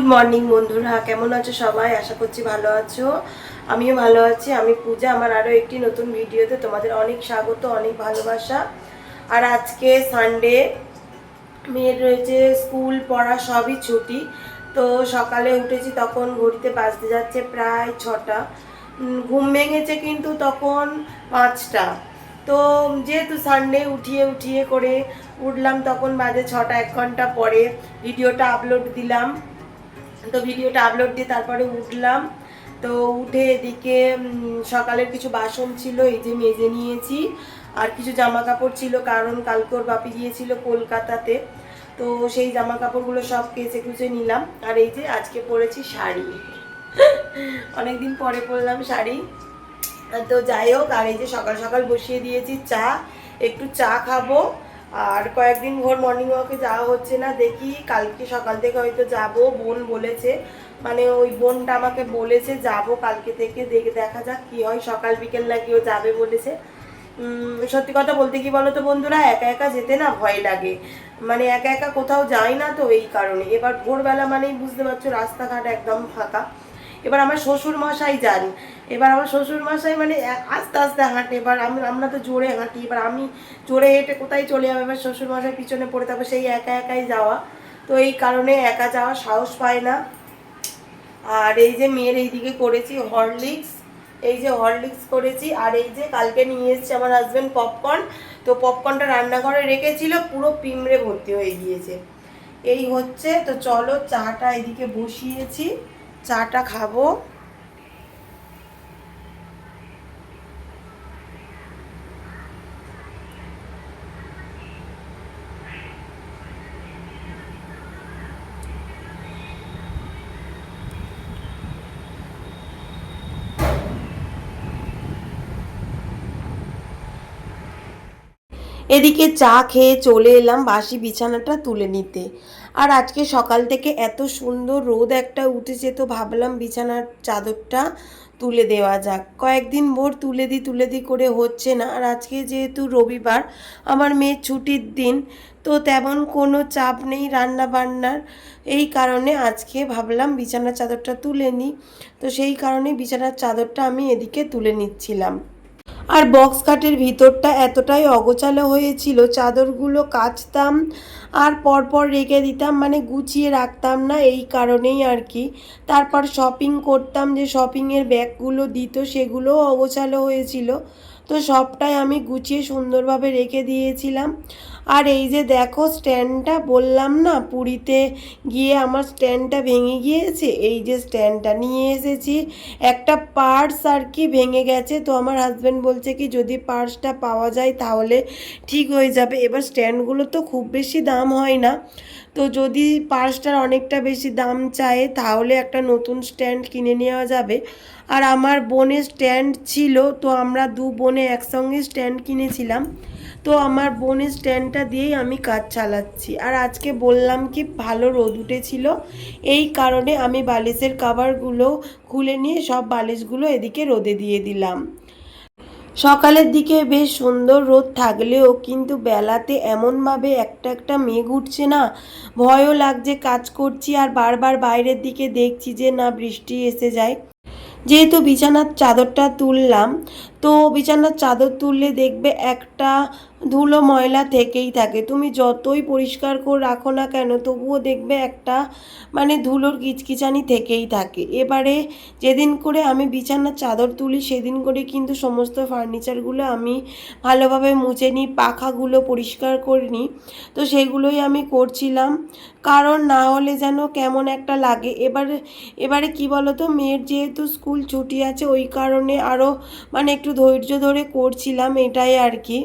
Good morning বন্ধুরা, কেমন আছো সবাই? আশা করছি ভালো আছো। আমিও ভালো আছি। আমি পূজা। আমার আরও একটি নতুন ভিডিওতে তোমাদের অনেক স্বাগত, অনেক ভালোবাসা। আর আজকে সানডে, মেয়ের রয়েছে স্কুল, পড়া সবই ছুটি। তো সকালে উঠেছি, তখন ঘড়িতে বাজতে যাচ্ছে প্রায় 6টা। ঘুম ভেঙেছে কিন্তু তখন 5টা। তো যেহেতু সানডে উঠিয়ে উঠিয়ে করে উঠলাম, তখন বাজে 6টা, 1 ঘন্টা পরে ভিডিওটা আপলোড দিলাম। তো ভিডিওটা আপলোড দিয়ে তারপরে উঠলাম। তো উঠে এদিকে সকালের কিছু বাসন ছিল, এই যে মেজে নিয়েছি। আর কিছু জামা কাপড় ছিল, কারণ কালকে ওর বাপি গিয়েছিল কলকাতাতে। তো সেই জামা কাপড়গুলো সব কেচে কুচে নিলাম। আর এই যে আজকে পরেছি শাড়ি, অনেকদিন পরে পরলাম শাড়ি। তো যাই হোক, আর এই যে সকাল সকাল বসিয়ে দিয়েছি চা, একটু চা খাবো। আর কয়েকদিন ভোর মর্নিং ওয়াকে যাওয়া হচ্ছে না, দেখি কালকে সকাল থেকে হয়তো যাব। বোন বলেছে, মানে ওই বোনটা আমাকে বলেছে যাব কালকে থেকে, দেখা যাক কি হয়। সকাল বিকেল নাকি ও যাবে বলেছে। সত্যি কথা বলতে কি বলো তো বন্ধুরা, একা একা যেতে না ভয় লাগে। মানে একা একা কোথাও যাই না, তো এই কারণে। এবার ভোরবেলা মানেই বুঝতে পারছো রাস্তাঘাট একদম ফাঁকা। এবার আমার শ্বশুর মশাই যান। এবার আমার শ্বশুর মশাই মানে আস্তে আস্তে হাঁটে, এবার আমরা তো জোরে হাঁটি। এবার আমি জোরে হেঁটে কোথায় চলে যাবো, এবার শ্বশুর মশাই পিছনে পড়ে থাকবে, সেই একা একাই যাওয়া। তো এই কারণে একা যাওয়ার সাহস পায় না। আর এই যে মেয়ের এইদিকে করেছি হরলিক্স, এই যে হরলিক্স করেছি। আর এই যে কালকে নিয়ে এসেছে আমার হাজব্যান্ড পপকর্ন। তো পপকর্নটা রান্নাঘরে রেখেছিল, পুরো পিঁমড়ে ভর্তি হয়ে গিয়েছে। এই হচ্ছে। তো চলো, চাটা এদিকে বসিয়েছি, চাটা খাবো। এদিকে চা খেয়ে চলে এলাম বাসি বিছানাটা তুলে নিতে। আর আজকে সকাল থেকে এত সুন্দর রোদ একটা উঠেছে, তো ভাবলাম বিছানার চাদরটা তুলে দেওয়া যাক। কয়েকদিন ভোর তুলে দিই করে হচ্ছে না। আর আজকে যেহেতু রবিবার, আমার মেয়ের ছুটির দিন, তো তেমন কোনো চাপ নেই রান্না বান্নার। এই কারণে আজকে ভাবলাম বিছানার চাদরটা তুলে নিই। তো সেই কারণে বিছানার চাদরটা আমি এদিকে তুলে নিচ্ছিলাম। আর বক্স কাটের ভিতরটা এতটাই অগোছালো হয়েছিল, চাদরগুলো কাচতাম আর পরপর রেখে দিতাম, মানে গুছিয়ে রাখতাম না, এই কারণেই আর কি। তারপর শপিং করতাম, যে শপিংয়ের ব্যাগগুলো দিত সেগুলোও অগোছালো হয়েছিল। তো সবটাই আমি গুছিয়ে সুন্দরভাবে রেখে দিয়েছিলাম। আর এই যে দেখো স্ট্যান্ডটা, বললাম না পুরীতে গিয়ে আমার স্ট্যান্ডটা ভেঙে গিয়েছে, এই যে স্ট্যান্ডটা নিয়ে এসেছি। একটা পার্স আর কি ভেঙে গেছে, তো আমার হাজব্যান্ড বলছে কি যদি পার্সটা পাওয়া যায় তাহলে ঠিক হয়ে যাবে। এবার স্ট্যান্ডগুলো তো খুব বেশি দাম হয় না, তো যদি পার্সটার অনেকটা বেশি দাম চায় তাহলে একটা নতুন স্ট্যান্ড কিনে নেওয়া যাবে। আর আমার বোনের স্ট্যান্ড ছিল, তো আমরা দু বোনে একসঙ্গে স্ট্যান্ড কিনেছিলাম। তো আমার বোনের স্ট্যান্ডটা দিয়েই আমি কাজ চালাচ্ছি। আর আজকে বললাম কি ভালো রোদ উঠেছিল, এই কারণে আমি বালিশের কভারগুলো খুলে নিয়ে সব বালিশগুলো এদিকে রোদে দিয়ে দিলাম। সকালের দিকে বেশ সুন্দর রোদ থাকলেও কিন্তু বেলাতে এমনভাবে একটা একটা মেঘ উঠছে না, ভয়ও লাগছে। কাজ করছি আর বারবার বাইরের দিকে দেখছি যে না বৃষ্টি এসে যায়। যেহেতু বিছানার চাদরটা তুললাম, তো বিছানার চাদর তুললে দেখবে একটা ধুলো ময়লা থেকেই থাকে। তুমি যতই পরিষ্কার করে রাখো না কেন, তবুও দেখবে একটা মানে ধুলোর কিচকিচানি থেকেই থাকে। এবারে যেদিন করে আমি বিছানার চাদর তুলি সেদিন করে কিন্তু সমস্ত ফার্নিচারগুলো আমি ভালোভাবে মুছে নিই, পাখাগুলো পরিষ্কার করে নিই। তো সেগুলোই আমি করছিলাম, কারণ না হলে যেন কেমন একটা লাগে। এবারে কি বলো তো, মেয়ের যেহেতু স্কুল ছুটি আছে, ওই কারণে আরও মানে একটু ধৈর্য ধরে করছিলাম, এটাই আর কি।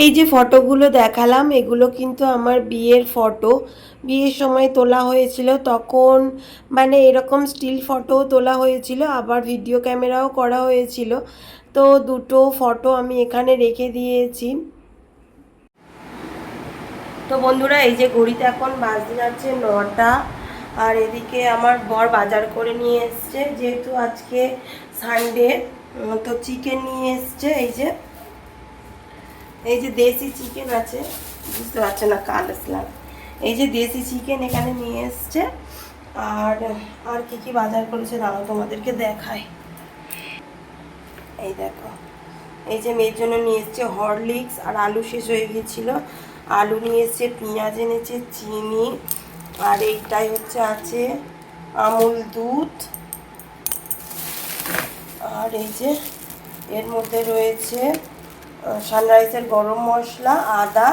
এই যে ফটোগুলো দেখালাম, এগুলো কিন্তু আমার বিয়ের ফটো। বিয়ের সময় তোলা হয়েছিল, তখন মানে এরকম স্টিল ফটো তোলা হয়েছিল, আবার ভিডিও ক্যামেরাও করা হয়েছিল। তো দুটো ফটো আমি এখানে রেখে দিয়েছি। তো বন্ধুরা, এই যে ঘড়িতে এখন বাজতে যাচ্ছে 9টা। আর এদিকে আমার বর বাজার করে নিয়ে এসছে, যেহেতু আজকে সানডে, তো চিকেন নিয়ে এসছে। এই যে দেশি চিকেন আছে, বুঝতে পারছে না কাল আসলাম, এই যে দেশি চিকেন এখানে নিয়ে এসছে। আর আর কি কি বাজার করেছে দাঁড়াও তোমাদেরকে দেখায়। এই দেখো, এই যে মেয়ের জন্য নিয়ে এসছে হরলিক্স, আর আলু শেষ হয়ে গিয়েছিল, আলু নিয়ে এসছে, পেঁয়াজ এনেছে, চিনি, আর এইটাই হচ্ছে আছে আমুল দুধ। আর এই যে এর মধ্যে রয়েছে সানরাইজের গরম মশলা, আদা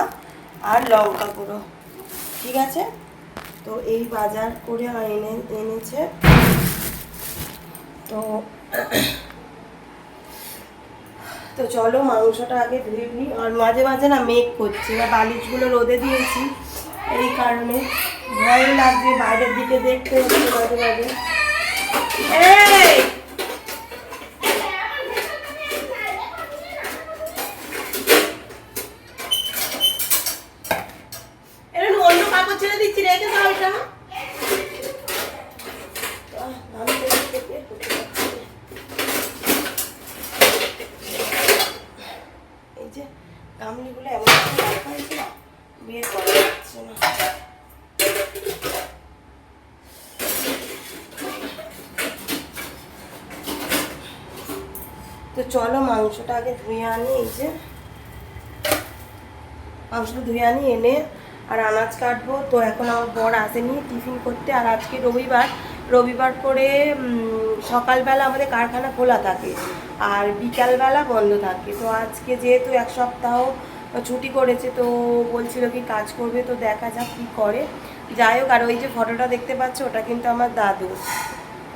আর লঙ্কা গুঁড়ো। ঠিক আছে, তো এই বাজার করে এনেছে। তো তো চলো মাংসটা আগে ধুয়ে নিই। আর মাঝে মাঝে না মেঘ করছে, বা বালিশগুলো রোদে দিয়েছি, এই কারণে ভয় লাগছে বাইরের দিকে দেখতে হচ্ছে মাঝে মাঝে। অন্য কাপড় ছেড়ে দিচ্ছি, রেখে দাও এটা। এই যে গামলিগুলো এমন রাখা হয়েছে না, বিয়ে করা যাচ্ছে না। তো চলো মাংসটা আগে ধুয়ে আনি। এই যে মাংসটা ধুয়ে আনি, এনে আর আনাজ কাটবো। তো এখন আমার বর আসেনি টিফিন করতে, আর আজকে রবিবার করে সকালবেলা আমাদের কারখানা খোলা থাকে আর বিকালবেলা বন্ধ থাকে। তো আজকে যেহেতু এক সপ্তাহ ছুটি করেছে, তো বলছিল কি কাজ করবে, তো দেখা যাক কী করে। যাই হোক, আর ওই যে ফটোটা দেখতে পাচ্ছ, ওটা কিন্তু আমার দাদু।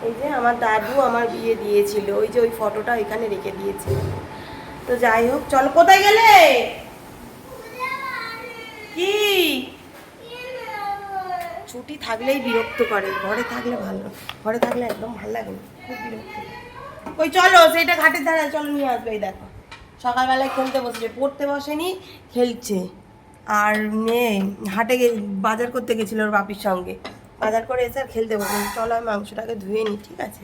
এই যে আমার দাদু আমার বিয়ে দিয়েছিল, ওই যে ওই ফটোটা এখানে রেখে দিয়েছে। তো যাই হোক, চলো। কোথায় গেলে? কি ছুটি থাকলেই বিরক্ত করে, ঘরে থাকলে ভালো, ঘরে থাকলে একদম ভালো লাগে না, খুব বিরক্ত। ওই চলো, সেইটা ঘাটের ধারে, চলো নিয়ে আসবে। এই দেখো, সকালবেলায় খেলতে বসেছে, পড়তে বসেনি, খেলছে। আর মেয়ে হাটে বাজার করতে গেছিলো ওর বাপির সঙ্গে, বাজার করে এসে আর খেলতে বসেনি। চলো আমি মাংসটাকে ধুয়ে নিই, ঠিক আছে?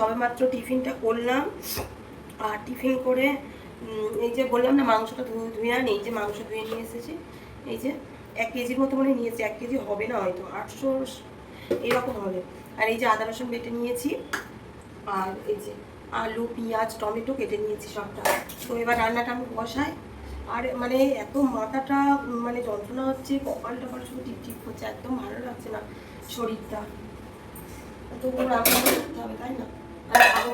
সবে মাত্র টিফিনটা করলাম, আর টিফিন করে এই যে বললাম না মাংসটা ধুয়ে আনি, এই যে মাংস ধুয়ে নিয়ে এসেছি। এই যে 1 কেজির মতো মনে নিয়েছি, 1 কেজি হবে না হয়তো, 800 এরকম হবে। আর এই যে আদা রসুন বেটে নিয়েছি, আর এই যে আলু পেঁয়াজ টমেটো কেটে নিয়েছি সবটা। তো এবার রান্নাটা আমি বসাই। আর মানে এত মাথাটা মানে যন্ত্রণা হচ্ছে, কপাল টপাল শুধু টিপ করছে, একদম ভালো লাগছে না শরীরটা। তবুও রান্না করতে হবে, তাই না? আর খাবো।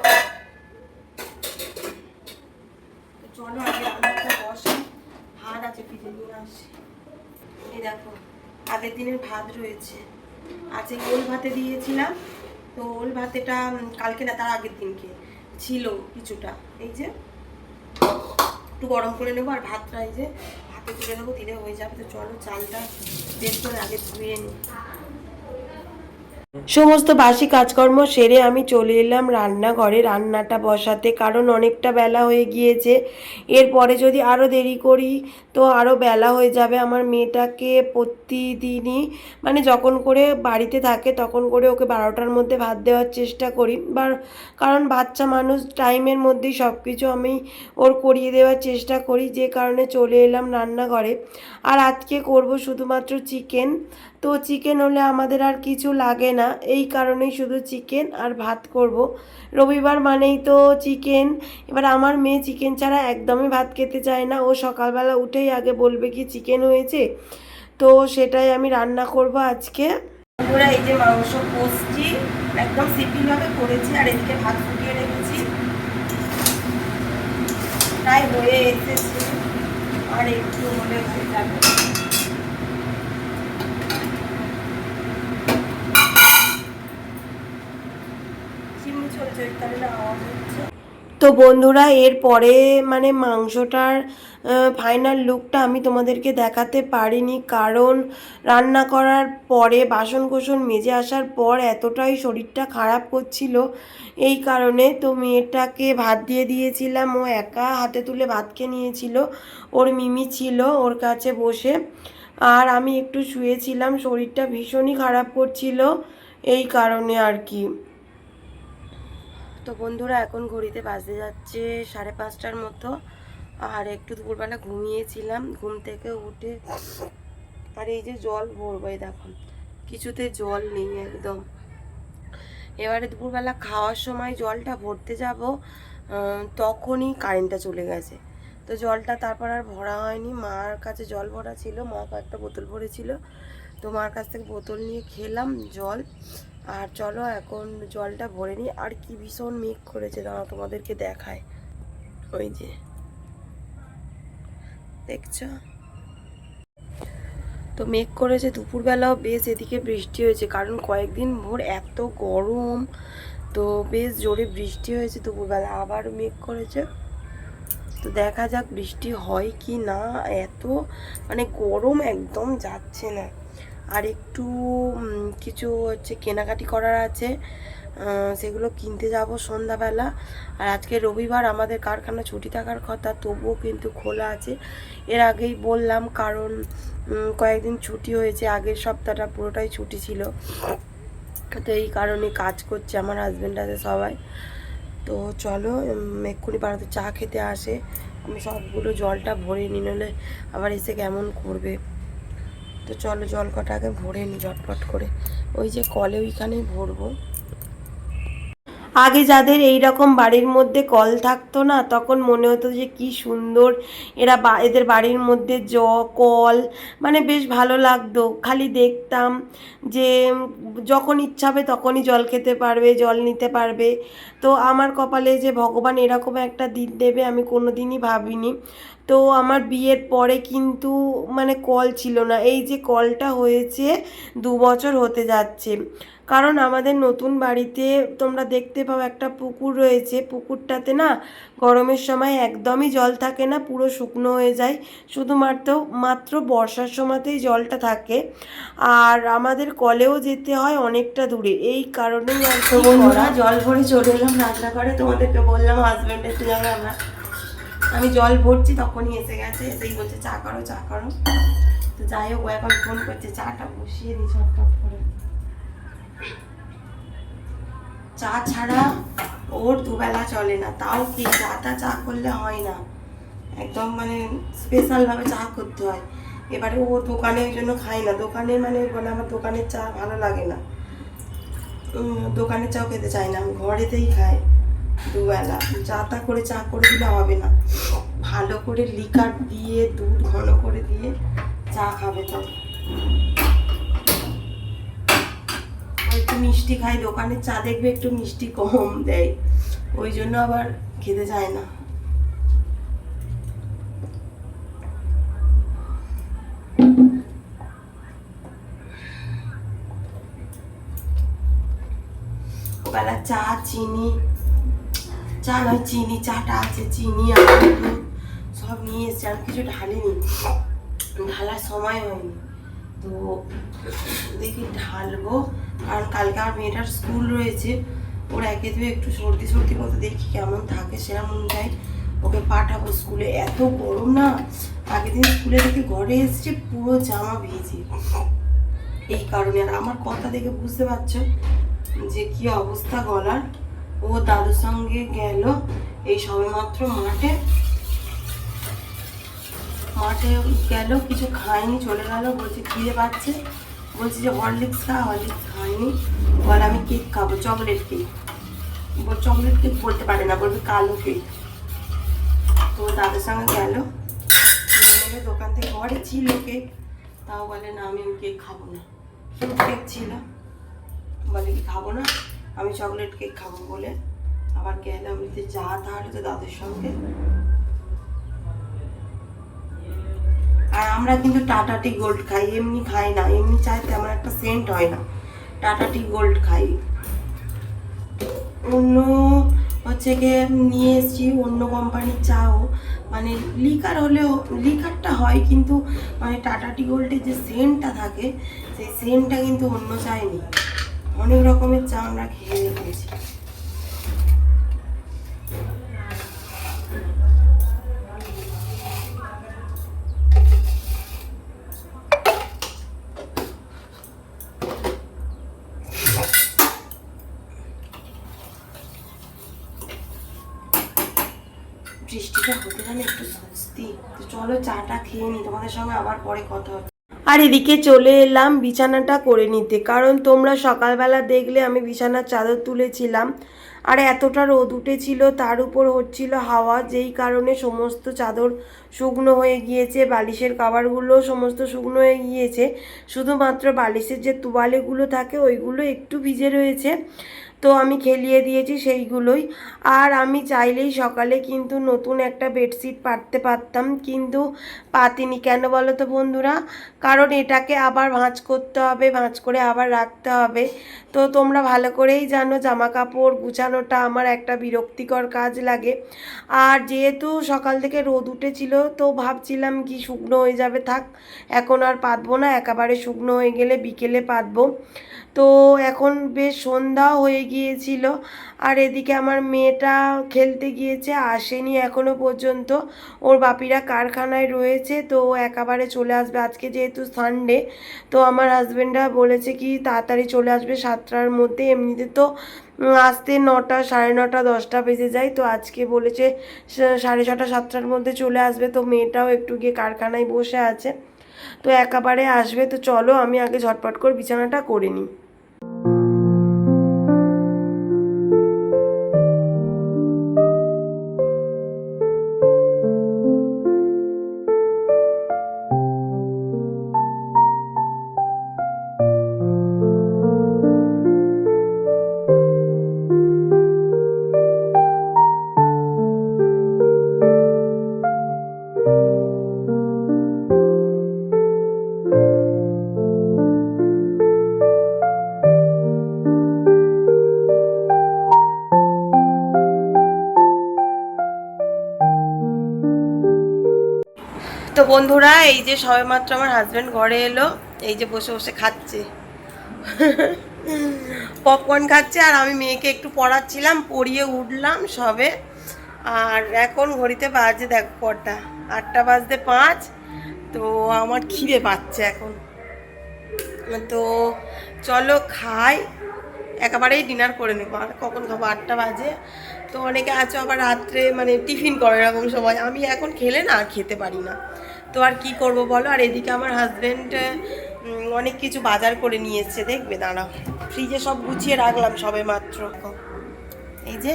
চলো আগে রান্নাটা বসাই, ভাত আছে ফ্রিজে নিয়ে আসি। এই দেখো, আগের দিনের ভাত রয়েছে, আজকে ওল ভাতে দিয়েছিলাম। তো ওল ভাতেটা কালকে না, তার আগের দিনকে ছিল কিছুটা। এই যে একটু গরম করে নেবো, আর ভাতটা এই যে ভাতে তুলে নেবো, দিলে হয়ে যাবে। তো চলো চালটা বের করে আগে ধুয়ে নিই। সমস্ত বাসি কাজকর্ম সেরে আমি চলে এলাম রান্নাঘরে রান্নাটা বসাতে, কারণ অনেকটা বেলা হয়ে গিয়েছে। এরপরে যদি আরও দেরি করি তো আরও বেলা হয়ে যাবে। আমার মেয়েটাকে প্রতিদিনই মানে যখন করে বাড়িতে থাকে তখন করে ওকে 12টার মধ্যে ভাত দেওয়ার চেষ্টা করি, কারণ বাচ্চা মানুষ, টাইমের মধ্যেই সব কিছু আমি ওর করিয়ে দেওয়ার চেষ্টা করি, যে কারণে চলে এলাম রান্নাঘরে। আর আজকে করব শুধুমাত্র চিকেন। তো চিকেন হলে আমাদের আর কিছু লাগে না, এই কারণেই শুধু চিকেন আর ভাত করব। রবিবার মানেই তো চিকেন। এবার আমার মেয়ে চিকেন ছাড়া একদমই ভাত খেতে চায় না, ও সকালবেলা উঠেই আগে বলবে কি চিকেন হয়েছে। তো সেটাই আমি রান্না করব আজকে। বন্ধুরা, এই যে মাংস কষছি, একদম সিম্পলভাবে করেছি, আর এদিকে ভাত ফুটিয়ে রেখেছি, প্রায় হয়ে এসেছে, আর একটু হলে হয়ে যাবে। তো বন্ধুরা, এরপরে মানে মাংসটার ফাইনাল লুকটা আমি তোমাদেরকে দেখাতে পারিনি, কারণ রান্না করার পরে বাসন কোসন মেজে আসার পর এতটাই শরীরটা খারাপ করছিল, এই কারণে তো মেয়েটাকে ভাত দিয়ে দিয়েছিলাম। ও একা হাতে তুলে ভাত খেয়ে নিয়েছিল, ওর মিমি ছিল ওর কাছে বসে। আর আমি একটু শুয়েছিলাম, শরীরটা ভীষণই খারাপ করছিল, এই কারণে আর কি। তো বন্ধুরা এখন ঘড়িতে বাজতে যাচ্ছে 5:30টার মতো। আর একটু দুপুরবেলা ঘুমিয়েছিলাম, ঘুম থেকে উঠে আর এই যে জল ভরবো, এই দেখুন কিছুতে জল নেই একদম। এবারে দুপুরবেলা খাওয়ার সময় জলটা ভরতে যাব, তখনই কারেন্টটা চলে গেছে। তো জলটা তারপর আর ভরা হয়নি। মার কাছে জল ভরা ছিল, মা কয়েকটা বোতল ভরেছিল, তো মার কাছ থেকে বোতল নিয়ে খেলাম জল। আর চলো এখন জলটা ভরে নিই। আর কি ভীষণ মেঘ করেছে, দাঁড়াও তোমাদেরকে দেখায়। ওই যে দেখছো, তো মেঘ করেছে। দুপুরবেলাও বেশ এদিকে বৃষ্টি হয়েছে, কারণ কয়েকদিন ভোর এত গরম, তো বেশ জোরে বৃষ্টি হয়েছে দুপুরবেলা। আবার মেঘ করেছে, তো দেখা যাক বৃষ্টি হয় কি না। এত মানে গরম একদম যাচ্ছে না। আর একটু কিছু হচ্ছে কেনাকাটি করার আছে, সেগুলো কিনতে যাব সন্ধ্যাবেলা। আর আজকে রবিবার, আমাদের কারখানা ছুটি থাকার কথা, তবুও কিন্তু খোলা আছে। এর আগেই বললাম, কারণ কয়েকদিন ছুটি হয়েছে, আগের সপ্তাহটা পুরোটাই ছুটি ছিল, তো এই কারণে কাজ করছে আমার হাজব্যান্ড আছে সবাই। তো চলো এক্ষুনি পাড়াতে চা খেতে আসে, আমি সবগুলো জলটা ভরে নিই, নইলে আবার এসে কেমন করবে। তো চলো জল কটা আগে ভরে নিই ঝটপট করে, ওই যে কলে ওইখানেই ভরবো। আগে যাদের এই রকম বাড়ির মধ্যে কল থাকতো না, তখন মনে হতো যে কি সুন্দর এদের বাড়ির মধ্যে কল, মানে বেশ ভালো লাগতো। খালি দেখতাম যে যখন ইচ্ছা হবে তখনই জল খেতে পারবে, জল নিতে পারবে। তো আমার কপালে যে ভগবান এরকম একটা দিন দেবে আমি কোনো দিনই ভাবিনি। তো আমার বিয়ের পরে কিন্তু মানে কল ছিল না, এই যে কলটা হয়েছে 2 বছর হতে যাচ্ছে। কারণ আমাদের নতুন বাড়িতে তোমরা দেখতে পাও একটা পুকুর রয়েছে, পুকুরটাতে না গরমের সময় একদমই জল থাকে না, পুরো শুকনো হয়ে যায়, শুধুমাত্র বর্ষার সময়তেই জলটা থাকে। আর আমাদের কলেও যেতে হয় অনেকটা দূরে, এই কারণেই আর কি বন্ধুরা জল ভরে চলে এলাম রান্নাঘরে। তোমাদেরকে বললাম হাজব্যান্ডের যাবে, আমি জল ভরছি তখনই এসে গেছে, এসেই বলছে চা করো চা করো। তো যাই হোক, ও এখন ফোন করছে, চাটা বসিয়ে দিই ঝটপট করে। চা ছাড়া ওর দুবেলা চলে না, তাও কি চা করলে হয় না, একদম মানে স্পেশালভাবে চা করতে হয়। এবারে ও দোকানে ওই জন্য খায় না, দোকানে মানে বলে আমার দোকানের চা ভালো লাগে না, দোকানের চাও খেতে চায় না, আমি ঘরেতেই খাই দুবেলা। করে চা করে দিলে হবে না, ভালো করে লিকার দিয়ে দুধ ঘন করে দিয়ে চা খাবে। তো একটু মিষ্টি খাই, দোকানের চা দেখবে একটু মিষ্টি কম দেয়, ওই জন্য আবার খেতে চায় না। বেলা চা চিনি, চা নয় চিনি, চাটা আছে চিনি আর সব নিয়ে এসছে, আর কিছু ঢালিনি, ঢালার সময় হয়নি। তো দেখি ঢালবো, কারণ কালকে আমার মেয়েটার স্কুল রয়েছে, ওর একে দুয়ে একটু সর্দি সর্দি মতো, দেখি কেমন থাকে সেরকম অনুযায়ী ওকে পাঠাবো স্কুলে। এত গরম না, আগের দিন স্কুলে থেকে ঘরে এসছে পুরো জামা ভিজে, এই কারণে। আর আমার কথা দেখে বুঝতে পারছো যে কি অবস্থা গলার। ও দাদুর সঙ্গে গেল এই সবেমাত্র মাঠে গেল, কিছু খায়নি, চলে গেল, বলছে খিদে পাচ্ছে, বলছি যে হরলিক্স হরলিক্স খায়নি, বলে আমি কেক খাবো, চকলেট কেক। চকলেট কেক বলতে পারে না, বলবে কালো কেক। তো দাদুর সঙ্গে গেল, দোকান থেকে ঘরে ছিল কেক, তাও বলে না আমি কেক খাবো না, ফ্রুট কেক ছিল, বলে কি খাবো না, আমি চকলেট কেক খাবো বলে আবার গেল। আমি তো যা তাহলে তো দাদুর সঙ্গে। আর আমরা কিন্তু টাটা টি গোল্ড খাই, এমনি খাই না, এমনি চাই তেমন একটা সেন্ট হয় না, টাটা টি গোল্ড খাই। অন্য হচ্ছে গিয়ে নিয়ে এসেছি অন্য কোম্পানির চাও, মানে লিকার হলেও লিকারটা হয়, কিন্তু মানে টাটা টি গোল্ডের যে সেন্টটা থাকে সেই সেন্টটা কিন্তু অন্য চায় নেই। অনেক রকমের চা আমরা খেয়ে দেখেছি। বৃষ্টিটা হতে জানে একটু স্বস্তি। তো চলো চাটা খেয়ে নিই, তোমাদের সঙ্গে আবার পরে কথা হচ্ছে। আর এদিকে চলে এলাম বিছানাটা করে নিতে, কারণ তোমরা সকালবেলা দেখলে আমি বিছানার চাদর তুলেছিলাম আর এতটা রোদ উঠেছিল, তার উপর হচ্ছিল হাওয়া, যেই কারণে সমস্ত চাদর শুকনো হয়ে গিয়েছে, বালিশের কভারগুলো সমস্ত শুকনো হয়ে গিয়েছে, শুধুমাত্র বালিশের যে তোয়ালেগুলো থাকে ওইগুলো একটু ভিজে রয়েছে। তো আমি খেলিয়ে দিয়েছি সেইগুলোই। আর আমি চাইলেই সকালে কিন্তু নতুন একটা বেডশিট পাততে পারতাম, কিন্তু পাতিনি। কেন বলো তো বন্ধুরা? কারণ এটাকে আবার ভাঁজ করতে হবে, ভাঁজ করে আবার রাখতে হবে। তো তোমরা ভালো করেই জানো জামা কাপড় গুছানোটা আমার একটা বিরক্তিকর কাজ লাগে। আর যেহেতু সকাল থেকে রোদ উঠেছিল, তো ভাবছিলাম কি শুকনো হয়ে যাবে, থাক এখন আর পাতবো না, একেবারে শুকনো হয়ে গেলে বিকেলে পাতবো। তো এখন বেশ সন্ধ্যাও হয়ে গিয়েছিল। আর এদিকে আমার মেয়েটা খেলতে গিয়েছে, আসেনি এখনো পর্যন্ত, ওর বাপিরা কারখানায় রয়েছে, তো ও একেবারে চলে আসবে। আজকে যেহেতু সানডে, তো আমার হাজব্যান্ডরা বলেছে কি তাড়াতাড়ি চলে আসবে 7টার মধ্যে। এমনিতে তো আসতে 9টা, 9:30, 10টা বেজে যায়, তো আজকে বলেছে 6:30, 7টার মধ্যে চলে আসবে। তো মেয়েটাও একটু গিয়ে কারখানায় বসে আছে, তো একেবারে আসবে। তো চলো আমি আগে ঝটপট করে বিছানাটা করে নিই। তো বন্ধুরা, এই যে সবেমাত্র আমার হাজব্যান্ড ঘরে এলো, এই যে বসে বসে খাচ্ছে পপকর্ন খাচ্ছে, আর আমি মেয়েকে একটু পড়াচ্ছিলাম, পড়িয়ে উঠলাম সবে। আর এখন ঘড়িতে বাজে দেখো কটা, 8:05। তো আমার খিদে পাচ্ছে এখন, তো চলো খাই, একেবারেই ডিনার করে নেবো। আর কখন খাবো? 8টা বাজে। তো অনেকে আছে আবার রাত্রে মানে টিফিন করে এরকম সময়, আমি এখন খেলে না আর খেতে পারি না, তো আর কি করব বলো। আর এদিকে আমার হাজব্যান্ড অনেক কিছু বাজার করে নিয়ে এসছে, দেখবে দাঁড়াও, ফ্রিজে সব গুছিয়ে রাখলাম সবে মাত্র। এই যে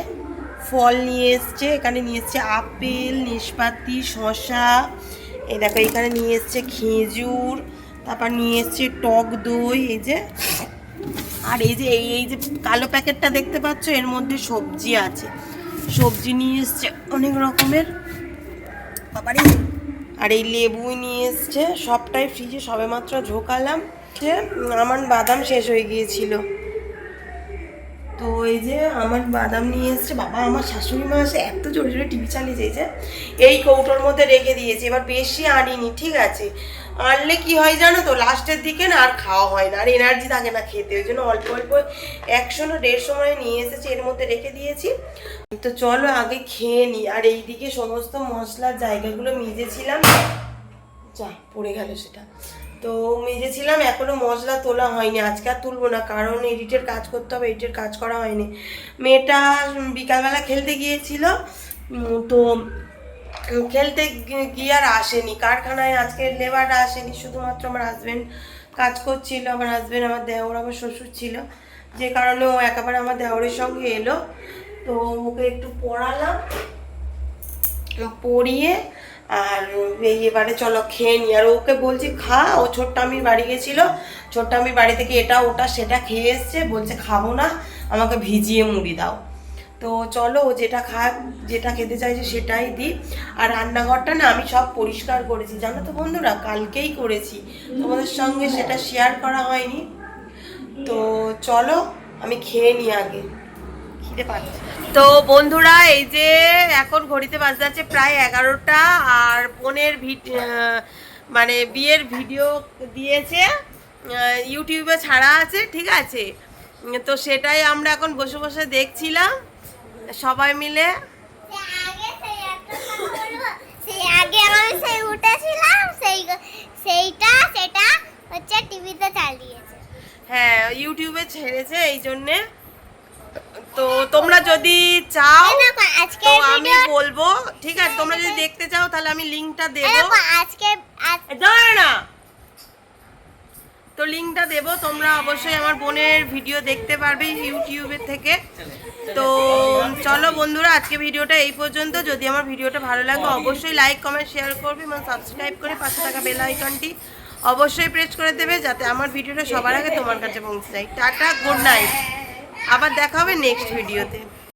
ফল নিয়ে এসছে, এখানে নিয়ে এসছে আপেল, নাশপাতি, শসা, এই দেখো এখানে নিয়ে এসছে খেজুর, তারপর নিয়ে এসছে টক দই, এই যে। আর এই যে এই যে কালো প্যাকেটটা দেখতে পাচ্ছ, এর মধ্যে সবজি আছে, সবজি নিয়ে এসছে অনেক রকমের বাবারে। আর এই লেবুই নিয়ে এসছে, সবটাই ফ্রিজে সবেমাত্র ঢোকালাম। আমার বাদাম শেষ হয়ে গিয়েছিল, তো এই যে আমার বাদাম নিয়ে এসছে। বাবা, আমার শাশুড়ি মা এসে এত জোরে জোরে টিভি চালিয়েছে, যে এই কৌটোর মধ্যে রেখে দিয়েছে। এবার বেশি আনিনি, ঠিক আছে, আনলে কি হয় জানো তো, লাস্টের দিকে না আর খাওয়া হয় না, আর এনার্জি থাকে না খেতে, ওই জন্য অল্প অল্প 100 না 150 মানে নিয়ে এসেছি, এর মধ্যে রেখে দিয়েছি। তো চলো আগে খেয়ে নিই। আর এইদিকে সমস্ত মশলার জায়গাগুলো মেজেছিলাম, যা পড়ে গেল সেটা, তো মেজেছিলাম, এখনো মশলা তোলা হয়নি, আজকে আর তুলবো না, কারণ এডিটের কাজ করতে হবে, এডিটের কাজ করা হয়নি। মেয়েটা বিকালবেলা খেলতে গিয়েছিল, তো খেলতে গিয়ে আর আসেনি, কারখানায় আজকে লেবাররা আসেনি, শুধুমাত্র আমার হাজব্যান্ড কাজ করছিল। আমার হাজব্যান্ড, আমার দেওর, আমার শ্বশুর ছিল, যে কারণে ও একেবারে আমার দেওরের সঙ্গে এলো। তো ওকে একটু পড়ালাম, পড়িয়ে আর এই এবারে চলো খেয়ে নি। আর ওকে বলছি খা, ও ছোট্ট আমির বাড়ি গেছিলো, ছোট্ট আমির বাড়ি থেকে এটা ওটা সেটা খেয়ে এসছে, বলছে খাবো না, আমাকে ভিজিয়ে মুড়ি দাও। তো চলো ও যেটা খায়, যেটা খেতে চাইছে সেটাই দিই। আর রান্নাঘরটা না আমি সব পরিষ্কার করেছি, জানো তো বন্ধুরা, কালকেই করেছি, তোমাদের সঙ্গে সেটা শেয়ার করা হয়নি। তো চলো আমি খেয়ে নিই আগে, খিদে পাচ্ছে। তো বন্ধুরা, এই যে এখন ঘড়িতে বাজে যাচ্ছে প্রায় 11টা, আর বোনের মানে বিয়ের ভিডিও দিয়েছে, ইউটিউবে ছাড়া আছে, ঠিক আছে, তো সেটাই আমরা এখন বসে বসে দেখছিলাম সবাই মিলে। হ্যাঁ, ইউটিউবে ছেড়েছে এই জন্যে, তো তো তোমরা যদি চাও আজকে তো আমি বলবো, ঠিক আছে? তোমরা যদি দেখতে চাও তাহলে আমি লিঙ্কটা দেবো। আজকে দাঁড়া না, তো লিঙ্কটা দেবো, তোমরা অবশ্যই আমার বোনের ভিডিও দেখতে পারবে ইউটিউবের থেকে। তো চলো বন্ধুরা, আজকে ভিডিওটা এই পর্যন্ত। যদি আমার ভিডিওটা ভালো লাগে অবশ্যই লাইক কমেন্ট শেয়ার করবে এবং সাবস্ক্রাইব করে পাশে থাকা বেল আইকনটি অবশ্যই প্রেস করে দেবে, যাতে আমার ভিডিওটা সবার আগে তোমার কাছে পৌঁছে যায়। টাটা, গুড নাইট, আবার দেখা হবে নেক্সট ভিডিওতে।